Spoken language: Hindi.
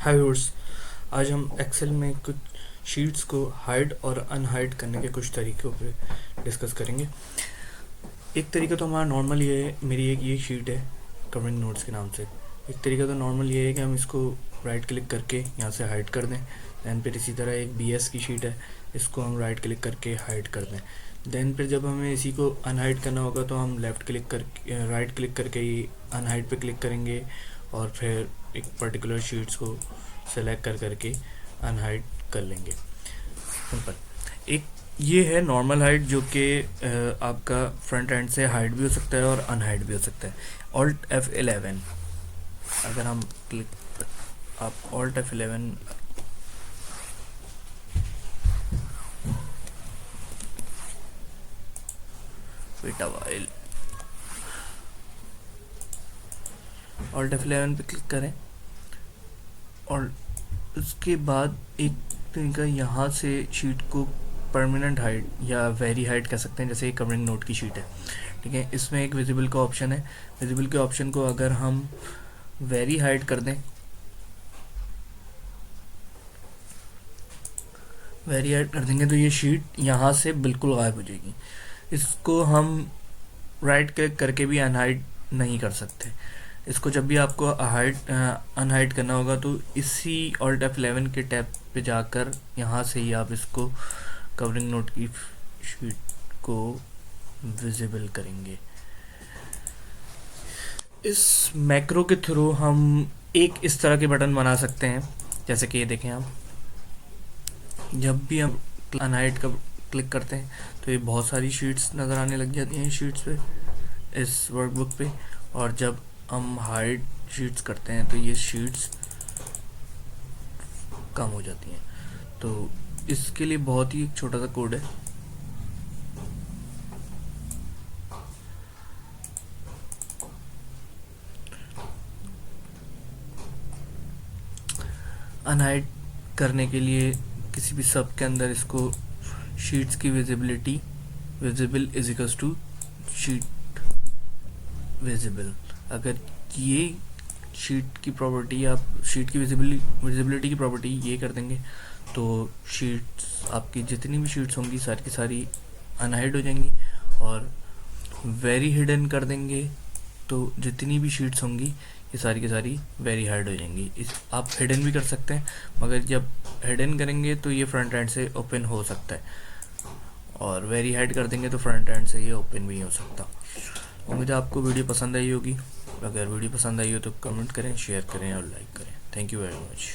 हाय व्यूअर्स, आज हम एक्सेल में कुछ शीट्स को हाइड और अनहाइड करने के कुछ तरीक़ों पे डिस्कस करेंगे। एक तरीका तो हमारा नॉर्मल ये है, मेरी एक ये शीट है कवरिंग नोट्स के नाम से। एक तरीका तो नॉर्मल ये है कि हम इसको राइट क्लिक करके यहाँ से हाइड कर दें। दैन फिर इसी तरह एक BS की शीट है, इसको हम राइट क्लिक करके हाइड कर दें। दैन फिर जब हमें इसी को अनहाइड करना होगा तो हम लेफ़्ट क्लिक करके राइट क्लिक करके ही अनहाइड पे क्लिक करेंगे और फिर एक पर्टिकुलर शीट्स को सेलेक्ट करके अनहाइड कर लेंगे। सिंपल। एक ये है नॉर्मल हाइड, जो कि आपका फ्रंट एंड से हाइड भी हो सकता है और अनहाइड भी हो सकता है। Alt F11 अगर हम आप Alt F11 wait a while, Alt F11 पे क्लिक करें और उसके बाद एक तरीका यहाँ से शीट को परमानेंट हाइड या वेरी हाइड कह सकते हैं, जैसे कवरिंग नोट की शीट है। ठीक है, इसमें एक विजिबल का ऑप्शन है। विजिबल के ऑप्शन को अगर हम वेरी हाइड कर दें, वेरी हाइड कर देंगे तो ये शीट यहाँ से बिल्कुल गायब हो जाएगी। इसको हम राइट क्लिक करके भी अनहाइड नहीं कर सकते। इसको जब भी आपको अनहाइड करना होगा तो इसी Alt F11 के टैब पे जाकर यहाँ से ही आप इसको कवरिंग नोट की शीट को विजिबल करेंगे। इस मैक्रो के थ्रू हम एक इस तरह के बटन बना सकते हैं, जैसे कि ये देखें आप, जब भी हम अनहाइड का क्लिक करते हैं तो ये बहुत सारी शीट्स नज़र आने लग जाती हैं शीट्स पे, इस वर्कबुक पे। और जब हम हाइड शीट्स करते हैं तो ये शीट्स कम हो जाती हैं। तो इसके लिए बहुत ही एक छोटा सा कोड है। अनहाइड करने के लिए किसी भी सब के अंदर इसको शीट्स की visible is equals to sheet visible. अगर ये शीट की प्रॉपर्टी, आप शीट की विजिबिलिटी की प्रॉपर्टी ये कर देंगे तो शीट्स, आपकी जितनी भी शीट्स होंगी सारी की सारी अनहाइड हो जाएंगी। और वेरी हिडन कर देंगे तो जितनी भी शीट्स होंगी ये सारी की सारी वेरी हाइड हो जाएंगी। इस आप हिडन भी कर सकते हैं, मगर जब हिडन करेंगे तो ये फ्रंट एंड से ओपन हो सकता है, और वेरी हाइड कर देंगे तो फ्रंट एंड से ये ओपन भी नहीं हो सकता। उम्मीद है आपको वीडियो पसंद आई होगी। अगर वीडियो पसंद आई हो तो कमेंट करें, शेयर करें और लाइक करें। Thank you very much.